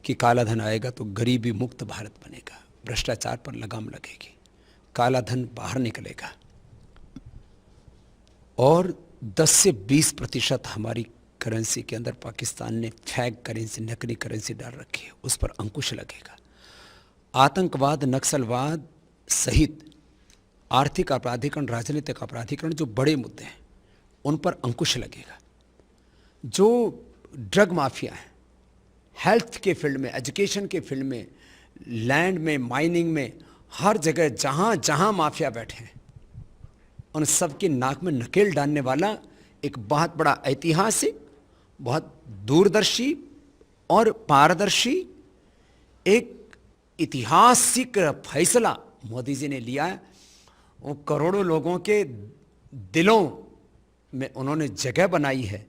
कि काला धन आएगा तो गरीबी मुक्त भारत बनेगा, भ्रष्टाचार पर लगाम लगेगी, काला धन बाहर निकलेगा और 10 से 20% हमारी करेंसी के अंदर पाकिस्तान ने फेक करेंसी, नकली करेंसी डाल रखी है, उस पर अंकुश लगेगा। आतंकवाद, नक्सलवाद सहित आर्थिक अपराधीकरण, राजनीतिक अपराधीकरण, जो बड़े मुद्दे हैं उन पर अंकुश लगेगा। जो ड्रग माफिया है, हेल्थ के फील्ड में, एजुकेशन के फील्ड में, लैंड में, माइनिंग में, हर जगह जहां जहां माफिया बैठे हैं उन सब की नाक में नकेल डालने वाला एक बहुत बड़ा ऐतिहासिक, बहुत दूरदर्शी और पारदर्शी एक ऐतिहासिक फैसला मोदी जी ने लिया है। वो करोड़ों लोगों के दिलों में उन्होंने जगह बनाई है।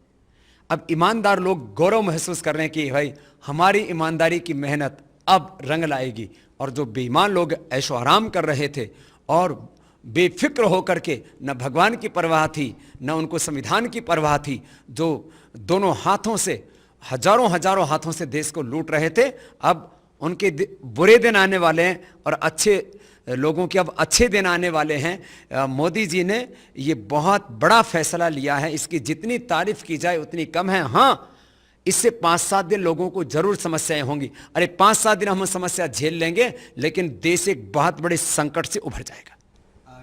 अब ईमानदार लोग गौरव महसूस कर रहे हैं कि भाई हमारी ईमानदारी की मेहनत अब रंग लाएगी, और जो बेईमान लोग ऐशो आराम कर रहे थे और बेफिक्र होकर के न भगवान की परवाह थी न उनको संविधान की परवाह थी, जो दोनों हाथों से हजारों हजारों हाथों से देश को लूट रहे थे, अब उनके बुरे दिन आने वाले हैं और अच्छे लोगों के अब अच्छे दिन आने वाले हैं। मोदी जी ने ये बहुत बड़ा फैसला लिया है, इसकी जितनी तारीफ की जाए उतनी कम है। हाँ, इससे 5-7 दिन लोगों को जरूर समस्याएं होंगी। अरे 5-7 दिन हम समस्या झेल लेंगे, लेकिन देश एक बहुत बड़े संकट से उभर जाएगा।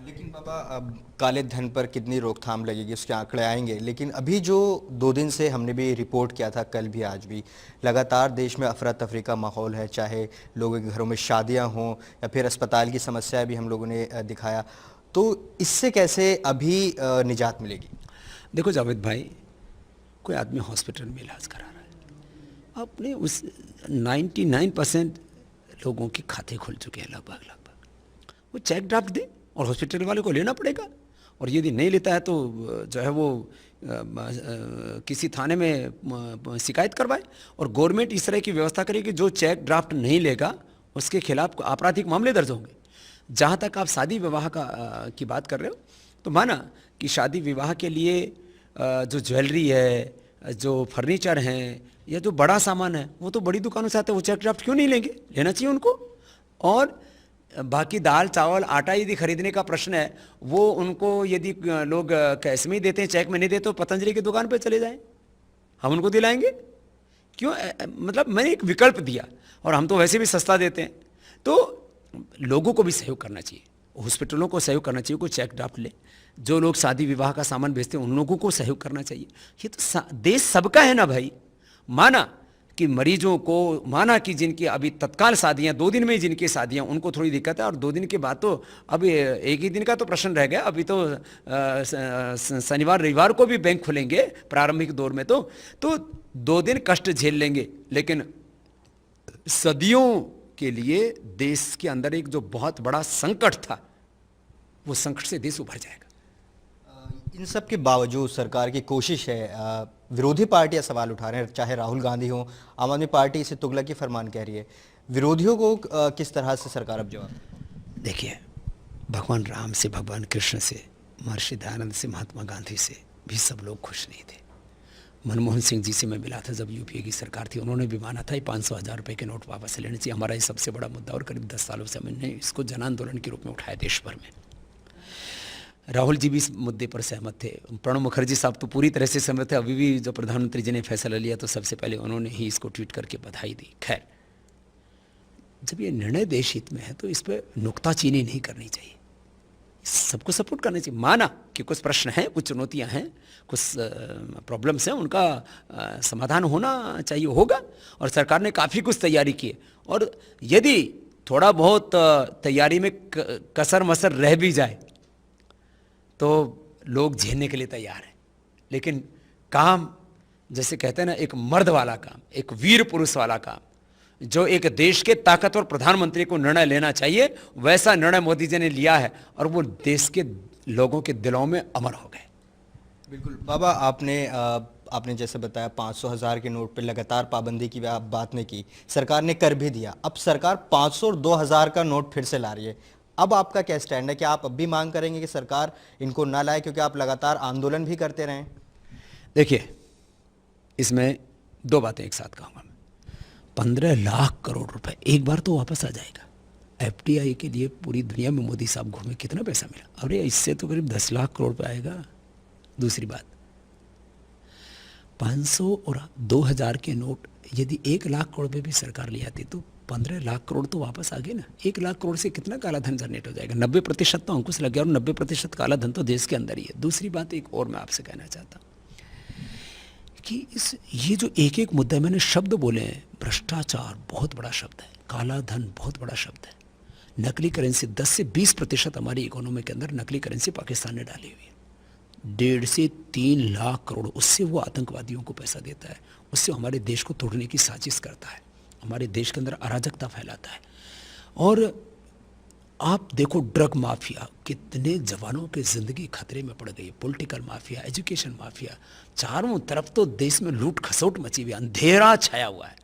लेकिन बाबा, अब काले धन पर कितनी रोकथाम लगेगी उसके आंकड़े आएंगे, लेकिन अभी जो 2 दिन से हमने भी रिपोर्ट किया था, कल भी आज भी, लगातार देश में अफरा तफरी का माहौल है, चाहे लोगों के घरों में शादियां हों या फिर अस्पताल की समस्या भी हम लोगों ने दिखाया। तो इससे कैसे अभी निजात मिलेगी? देखो जावेद भाई, कोई आदमी हॉस्पिटल में इलाज करा रहा है, अपने उस 99% लोगों के खाते खुल चुके हैं लगभग। वो चेक ड्राफ्ट दे और हॉस्पिटल वाले को लेना पड़ेगा, और यदि नहीं लेता है तो जो है वो किसी थाने में शिकायत करवाए। और गवर्नमेंट इस तरह की व्यवस्था करे कि जो चेक ड्राफ्ट नहीं लेगा उसके खिलाफ आपराधिक मामले दर्ज होंगे। जहाँ तक आप शादी विवाह की बात कर रहे हो, तो माना कि शादी विवाह के लिए जो ज्वेलरी है, जो फर्नीचर हैं या जो बड़ा सामान है, वो तो बड़ी दुकानों से आता है, वो चेक ड्राफ्ट क्यों नहीं लेंगे? लेना चाहिए उनको। और बाकी दाल चावल आटा यदि खरीदने का प्रश्न है, वो उनको यदि लोग कैश में ही देते हैं, चेक में नहीं देते, तो पतंजलि की दुकान पे चले जाएं, हम उनको दिलाएंगे। क्यों? मतलब मैंने एक विकल्प दिया, और हम तो वैसे भी सस्ता देते हैं। तो लोगों को भी सहयोग करना चाहिए, हॉस्पिटलों को सहयोग करना चाहिए, कोई चेक ड्राफ्ट ले। जो लोग शादी विवाह का सामान बेचते हैं उन लोगों को सहयोग करना चाहिए। ये तो देश सबका है ना भाई। माना कि मरीजों को, माना कि जिनकी अभी तत्काल शादियां, 2 दिन में ही जिनकी शादियां, उनको थोड़ी दिक्कत है, और 2 दिन के बाद तो अब एक ही दिन का तो प्रश्न रह गया। अभी तो शनिवार रविवार को भी बैंक खुलेंगे प्रारंभिक दौर में, तो 2 दिन कष्ट झेल लेंगे, लेकिन सदियों के लिए देश के अंदर एक जो बहुत बड़ा संकट था, वो संकट से देश उभर जाएगा। इन सब के बावजूद सरकार की कोशिश है, विरोधी पार्टियां सवाल उठा रहे हैं, चाहे राहुल गांधी हो, आम आदमी पार्टी इसे तुगलक की फरमान कह रही है, विरोधियों को किस तरह से सरकार अब जवाब? देखिए, भगवान राम से, भगवान कृष्ण से, महर्षि दयानंद से, महात्मा गांधी से भी सब लोग खुश नहीं थे। मनमोहन सिंह जी से मैं मिला था जब यूपीए की सरकार थी, उन्होंने भी माना था 500,000 रुपये के नोट वापस लेने चाहिए, हमारा ये सबसे बड़ा मुद्दा, और करीब 10 सालों से हमने इसको जन आंदोलन के रूप में उठाया देश भर में। राहुल जी भी इस मुद्दे पर सहमत थे, प्रणब मुखर्जी साहब तो पूरी तरह से सहमत थे। अभी भी जो प्रधानमंत्री जी ने फैसला लिया तो सबसे पहले उन्होंने ही इसको ट्वीट करके बधाई दी। खैर, जब ये निर्णय देश हित में है तो इस पर नुक्ताचीनी नहीं करनी चाहिए, सबको सपोर्ट करना चाहिए। माना कि कुछ प्रश्न हैं, कुछ चुनौतियां हैं, कुछ प्रॉब्लम्स हैं, उनका समाधान होना चाहिए, होगा, और सरकार ने काफ़ी कुछ तैयारी की है। और यदि थोड़ा बहुत तैयारी में कसर मसर रह भी जाए तो लोग झेलने के लिए तैयार हैं, लेकिन काम, जैसे कहते हैं ना, एक मर्द वाला काम, एक वीर पुरुष वाला काम, जो एक देश के ताकतवर प्रधानमंत्री को निर्णय लेना चाहिए, वैसा निर्णय मोदी जी ने लिया है, और वो देश के लोगों के दिलों में अमर हो गए। बिल्कुल बाबा, आपने जैसे बताया 500,000 के नोट पर लगातार पाबंदी की बात ने की, सरकार ने कर भी दिया, अब सरकार 500 और 2,000 का नोट फिर से ला रही है। अब आपका क्या स्टैंड है? क्या आप अब भी मांग करेंगे कि सरकार इनको ना लाए, क्योंकि आप लगातार आंदोलन भी करते रहे? देखिए, इसमें 2 बातें एक साथ कहूँगा मैं। 15 लाख करोड़ रुपए एक बार तो वापस आ जाएगा। एफडीआई के लिए पूरी दुनिया में मोदी साहब घूमे, कितना पैसा मिला? अरे इससे तो करीब 10 लाख करोड़ पे आएगा। दूसरी बात, 500 और 2000 के नोट यदि 1 लाख करोड़ पे भी सरकार ले आती तो 15 लाख करोड़ तो वापस आ गए ना। 1 लाख करोड़ से कितना काला धन जनरेट हो जाएगा? 90% तो अंकुश लग गया और 90% काला धन तो देश के अंदर ही है। दूसरी बात एक और मैं आपसे कहना चाहता हूँ कि ये जो एक एक मुद्दा मैंने शब्द बोले हैं, भ्रष्टाचार बहुत बड़ा शब्द है, काला धन बहुत बड़ा शब्द है, नकली करेंसी 10 से 20% हमारी इकोनॉमी के अंदर नकली करेंसी पाकिस्तान ने डाली हुई है। 1.5 से 3 लाख करोड़, उससे वो आतंकवादियों को पैसा देता है, उससे हमारे देश को तोड़ने की साजिश करता है, हमारे देश के अंदर अराजकता फैलाता है। और आप देखो ड्रग माफिया, कितने जवानों की जिंदगी खतरे में पड़ गई है। पॉलिटिकल माफिया, एजुकेशन माफिया, चारों तरफ तो देश में लूट खसोट मची हुई है, अंधेरा छाया हुआ है।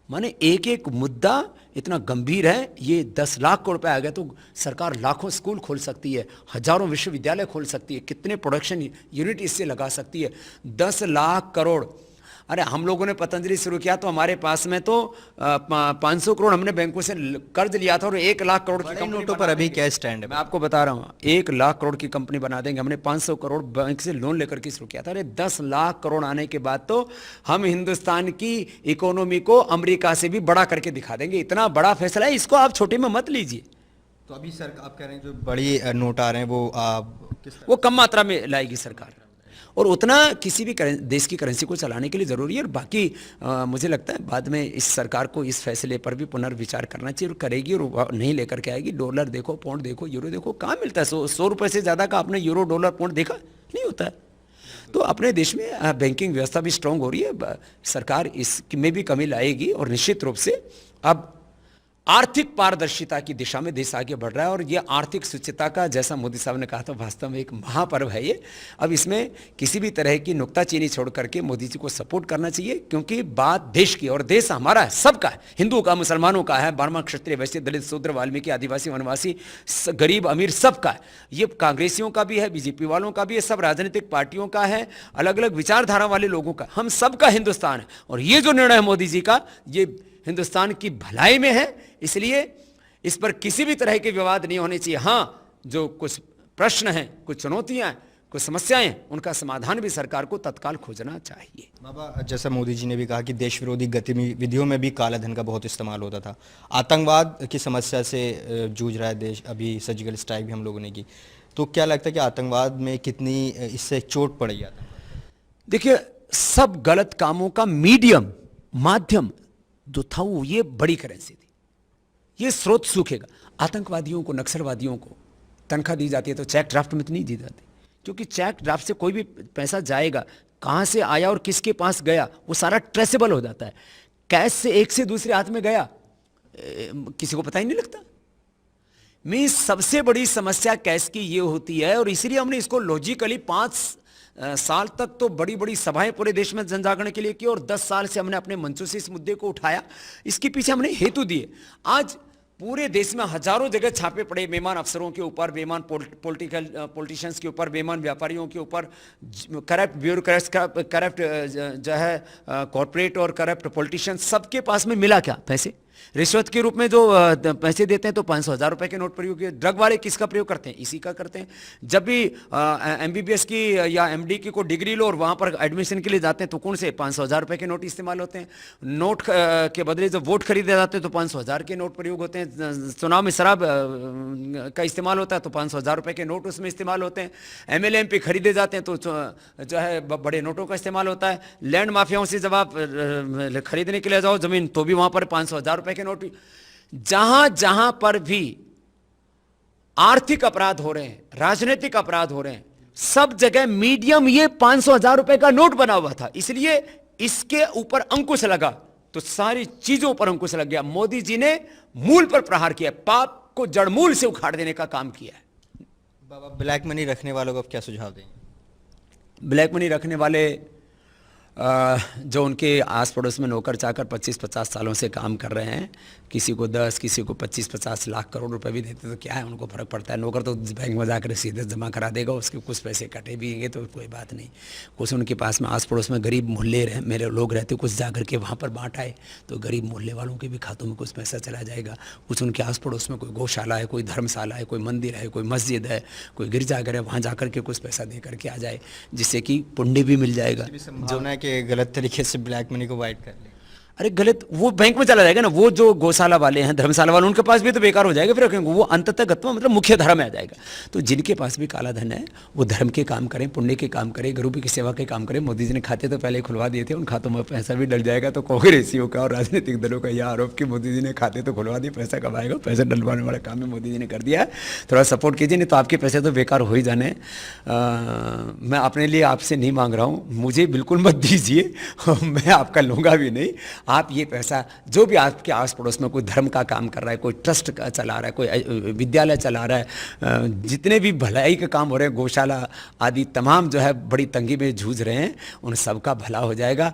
माने एक एक मुद्दा इतना गंभीर है। ये 10 लाख करोड़ रुपए आ गए तो सरकार लाखों स्कूल खोल सकती है, हजारों विश्वविद्यालय खोल सकती है, कितने प्रोडक्शन यूनिट इससे लगा सकती है। 10 लाख करोड़, अरे हम लोगों ने पतंजलि शुरू किया तो हमारे पास में तो 500 करोड़ हमने बैंकों से कर्ज लिया था और 1 लाख करोड़ की कंपनी नोटों पर अभी क्या स्टैंड है? मैं आपको बता रहा हूँ, 1 लाख करोड़ की कंपनी बना देंगे। हमने 500 करोड़ बैंक से लोन लेकर के शुरू किया था। अरे 10 लाख करोड़ आने के बाद तो हम हिंदुस्तान की इकोनॉमी को अमेरिका से भी बड़ा करके दिखा देंगे। इतना बड़ा फैसला है, इसको आप छोटे में मत लीजिए। तो अभी सर आप कह रहे हैं जो बड़ी नोट आ रहे हैं वो कम मात्रा में लाएगी सरकार, और उतना किसी भी देश की करेंसी को चलाने के लिए ज़रूरी है। और बाकी मुझे लगता है बाद में इस सरकार को इस फैसले पर भी पुनर्विचार करना चाहिए और करेगी, और नहीं लेकर के आएगी। डॉलर देखो, पाउंड देखो, यूरो देखो, कहाँ मिलता है 100 रुपये से ज़्यादा का आपने यूरो डॉलर पाउंड देखा? नहीं होता है। तो अपने देश में बैंकिंग व्यवस्था भी स्ट्रांग हो रही है, सरकार इसमें भी कमी लाएगी और निश्चित रूप से अब आर्थिक पारदर्शिता की दिशा में देश आगे बढ़ रहा है। और ये आर्थिक सुचिता का, जैसा मोदी साहब ने कहा था, वास्तव में एक महापर्व है ये। अब इसमें किसी भी तरह की नुक्ताचीनी छोड़ करके मोदी जी को सपोर्ट करना चाहिए, क्योंकि बात देश की, और देश हमारा है, सबका है, हिंदुओं का, मुसलमानों का है, ब्राह्मण, क्षत्रिय, वैश्य, दलित, शूद्र, वाल्मीकि, आदिवासी, वनवासी, गरीब अमीर, सबका है। ये कांग्रेसियों का भी है, बीजेपी वालों का भी है, सब राजनीतिक पार्टियों का है, अलग अलग विचारधारा वाले लोगों का, हम सबका हिंदुस्तान है। और ये जो निर्णय है मोदी जी का, ये हिंदुस्तान की भलाई में है, इसलिए इस पर किसी भी तरह के विवाद नहीं होने चाहिए। हाँ, जो कुछ प्रश्न हैं, कुछ चुनौतियां हैं, कुछ समस्याएं हैं, उनका समाधान भी सरकार को तत्काल खोजना चाहिए। बाबा, जैसा मोदी जी ने भी कहा कि देश विरोधी गतिविधियों में भी काला धन का बहुत इस्तेमाल होता था, आतंकवाद की समस्या से जूझ रहा है देश, अभी सर्जिकल स्ट्राइक भी हम लोगों ने की, तो क्या लगता है कि आतंकवाद में कितनी इससे चोट पड़ी है? देखिए, सब गलत कामों का मीडियम, माध्यम जो था वो ये बड़ी करेंसी थी, ये स्रोत सूखेगा। आतंकवादियों को, नक्सलवादियों को तनख्वाह दी जाती है तो चेक ड्राफ्ट में तो नहीं दी जाती, क्योंकि चेक ड्राफ्ट से कोई भी पैसा जाएगा, कहाँ से आया और किसके पास गया, वो सारा ट्रेसेबल हो जाता है। कैश से एक से दूसरे हाथ में गया, किसी को पता ही नहीं लगता। मैं सबसे बड़ी समस्या कैश की ये होती है, और इसीलिए हमने इसको लॉजिकली 5 साल तक तो बड़ी बड़ी सभाएं पूरे देश में जन जागरण के लिए की, और 10 साल से हमने अपने मंचों से इस मुद्दे को उठाया। इसके पीछे हमने हेतु दिए। आज पूरे देश में हजारों जगह छापे पड़े, बेईमान अफसरों के ऊपर, बेईमान पॉलिटिशियंस के ऊपर, बेईमान व्यापारियों के ऊपर, करप्ट ब्यूरोक्रेट्स, करप्ट जो है कॉर्पोरेट और करप्ट पॉलिटिशियंस, सबके पास में मिला क्या? पैसे रिश्वत के रूप में जो पैसे देते हैं, तो 500,000 रुपए के नोट प्रयोग किए। ड्रग वाले किसका प्रयोग करते हैं? इसी का करते हैं। जब भी MBBS की या MD की को डिग्री लो और वहां पर एडमिशन के लिए जाते हैं तो कौन से 500,000 रुपए के नोट इस्तेमाल होते हैं। नोट के बदले जब वोट खरीदे जाते हैं तो 500,000 के नोट प्रयोग होते हैं। चुनाव में शराब का इस्तेमाल होता है तो 500,000 रुपए के नोट उसमें इस्तेमाल होते हैं। MLA MP खरीदे जाते हैं तो जो है बड़े नोटों का इस्तेमाल होता है। लैंड माफियाओं से जब आप खरीदने के लिए जाओ जमीन, तो भी वहां पर 500,000 रुपए के नोट। जहां जहां पर भी आर्थिक अपराध हो रहे हैं, राजनीतिक अपराध हो रहे हैं, सब जगह मीडियम ये 500,000 रुपए का नोट बना हुआ था। इसलिए इसके ऊपर अंकुश लगा तो सारी चीजों पर अंकुश लग गया। मोदी जी ने मूल पर प्रहार किया, पाप को जड़मूल से उखाड़ देने का काम किया है। बाबा, ब्लैक मनी रखने वालों को क्या सुझाव देंगे? ब्लैक मनी रखने वाले जो उनके आस पड़ोस में नौकर चाकर 25-50 सालों से काम कर रहे हैं, किसी को 10, किसी को 25-50 लाख करोड़ रुपए भी देते तो क्या है, उनको फ़र्क पड़ता है। नौकर तो बैंक में जाकर सीधे जमा करा देगा, उसके कुछ पैसे कटे भी होंगे तो कोई बात नहीं। कुछ उनके पास में आस पड़ोस में गरीब मोहल्ले मेरे लोग रहते, कुछ जा कर के वहाँ पर बांट आए तो गरीब मोहल्ले वालों के भी खातों में कुछ पैसा चला जाएगा। कुछ उनके आस पड़ोस में कोई गौशाला है, कोई धर्मशाला है, कोई मंदिर है, कोई मस्जिद है, कोई गिरजाघर है, वहाँ जाकर के कुछ पैसा दे करके आ जाए, जिससे कि पुण्य भी मिल जाएगा। संभावना है कि गलत तरीके से ब्लैक मनी को वाइट कर ले। अरे गलत, वो बैंक में चला जाएगा ना। वो जो गौशाला वाले हैं, धर्मशाला वाले, उनके पास भी तो बेकार हो जाएगा फिर, वो अंततः गत्वा मतलब मुख्य धारा में आ जाएगा। तो जिनके पास भी काला धन है वो धर्म के काम करें, पुण्य के काम करें, गरीबों की सेवा के काम करें। मोदी जी ने खाते तो पहले खुलवा दिए थे, उन खातों में पैसा भी डल जाएगा। तो कांग्रेसियों का और राजनीतिक दलों का यह आरोप कि मोदी जी ने खाते तो खुलवा दिए, पैसा कब आएगा, पैसा डलवाने वाला काम है मोदी जी ने कर दिया है। थोड़ा सपोर्ट कीजिए, नहीं तो आपके पैसे तो बेकार हो ही जाने। मैं अपने लिए आपसे नहीं मांग रहा हूँ, मुझे बिल्कुल मत दीजिए, मैं आपका लूँगा भी नहीं। आप ये पैसा जो भी आपके आस पड़ोस में कोई धर्म का काम कर रहा है, कोई ट्रस्ट का चला रहा है, कोई विद्यालय चला रहा है, जितने भी भलाई के काम हो रहे हैं, गौशाला आदि तमाम जो है बड़ी तंगी में जूझ रहे हैं, उन सबका भला हो जाएगा।